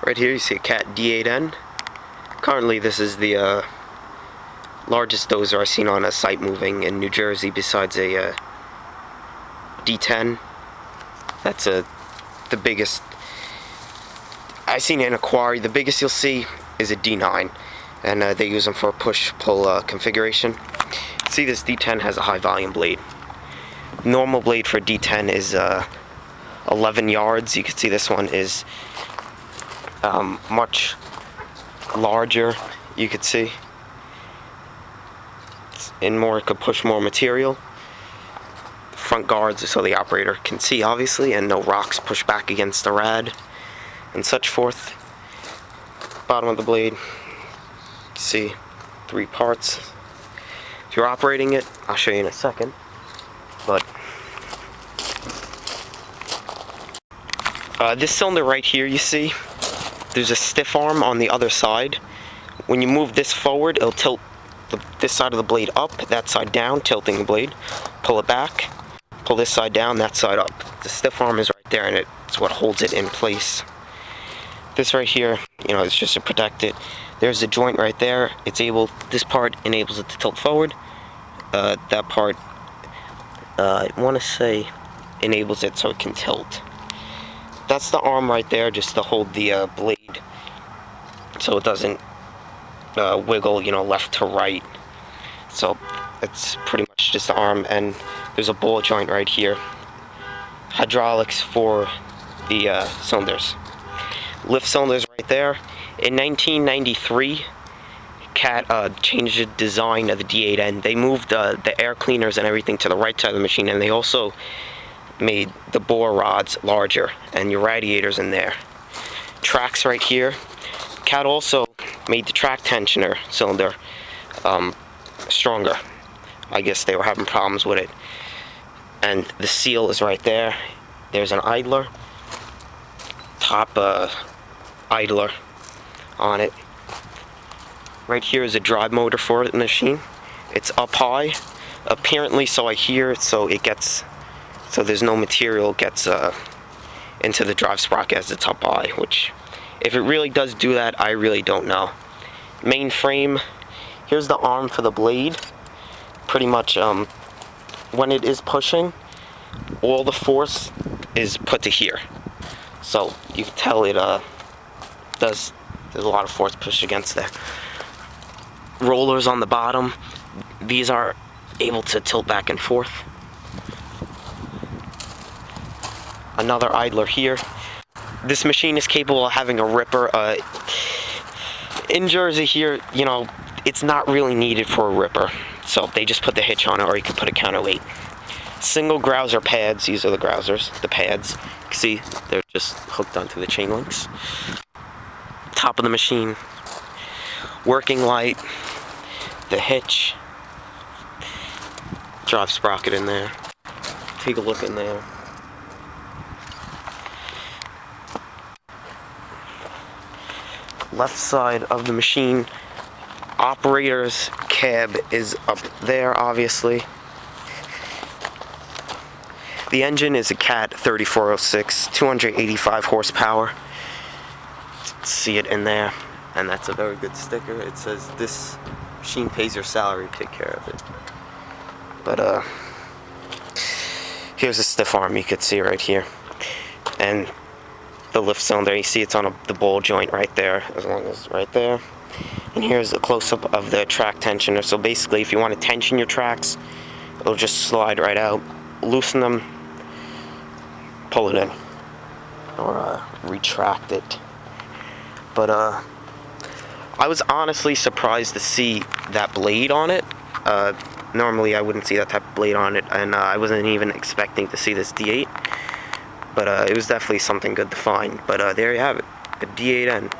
Right here you see a Cat D8N. Currently this is the largest dozer I've seen on a site moving in New Jersey besides a D10. That's the biggest I've seen in a quarry. The biggest you'll see is a D9, and they use them for a push-pull configuration. See, this D10 has a high volume blade. Normal blade for D10 is 11 yards. You can see this one is much larger. You could see, and more, it could push more material. Front guards so the operator can see, obviously, and no rocks push back against the rad and such forth. Bottom of the blade, you see 3 parts. If you're operating it, I'll show you in a second, but this cylinder right here, you see, there's a stiff arm on the other side. When you move this forward, it'll tilt this side of the blade up, that side down, tilting the blade. Pull it back, pull this side down, that side up. The stiff arm is right there, and it's what holds it in place. This right here, you know, it's just to protect it. There's a joint right there. This part enables it to tilt forward. That part, I want to say, enables it so it can tilt. That's the arm right there, just to hold the blade so it doesn't wiggle, you know, left to right. So it's pretty much just the arm, and there's a ball joint right here. Hydraulics for the cylinders. Lift cylinders right there. In 1993, Cat changed the design of the D8N. They moved the air cleaners and everything to the right side of the machine, and they also made the bore rods larger and your radiators in there. Tracks right here. Cat also made the track tensioner cylinder stronger. I guess they were having problems with it. And the seal is right there. There's an idler. Top idler on it. Right here is a drive motor for the machine. It's up high, apparently, so I hear it, so there's no material gets into the drive sprocket as it's up high, which, if it really does do that, I really don't know. Main frame, here's the arm for the blade. Pretty much, when it is pushing, all the force is put to here. So you can tell it there's a lot of force pushed against there. Rollers on the bottom, these are able to tilt back and forth. Another idler here. This machine is capable of having a ripper. In Jersey here, you know, it's not really needed for a ripper, so they just put the hitch on it, or you could put a counterweight. Single grouser pads, these are the grousers, the pads. You can see they're just hooked onto the chain links. Top of the machine, working light, the hitch, drive sprocket in there. Take a look in there. Left side of the machine, operator's cab is up there, obviously. The engine is a Cat 3406, 285 horsepower. See it in there, and that's a very good sticker. It says, "This machine pays your salary, take care of it." But here's a stiff arm, you could see right here, and the lift cylinder, you see it's on the ball joint right there, as long as right there. And here's a close-up of the track tensioner. So basically, if you want to tension your tracks, it'll just slide right out. Loosen them, pull it in, or retract it. But I was honestly surprised to see that blade on it. Normally I wouldn't see that type of blade on it, and I wasn't even expecting to see this D8. But it was definitely something good to find. But there you have it, the D8N.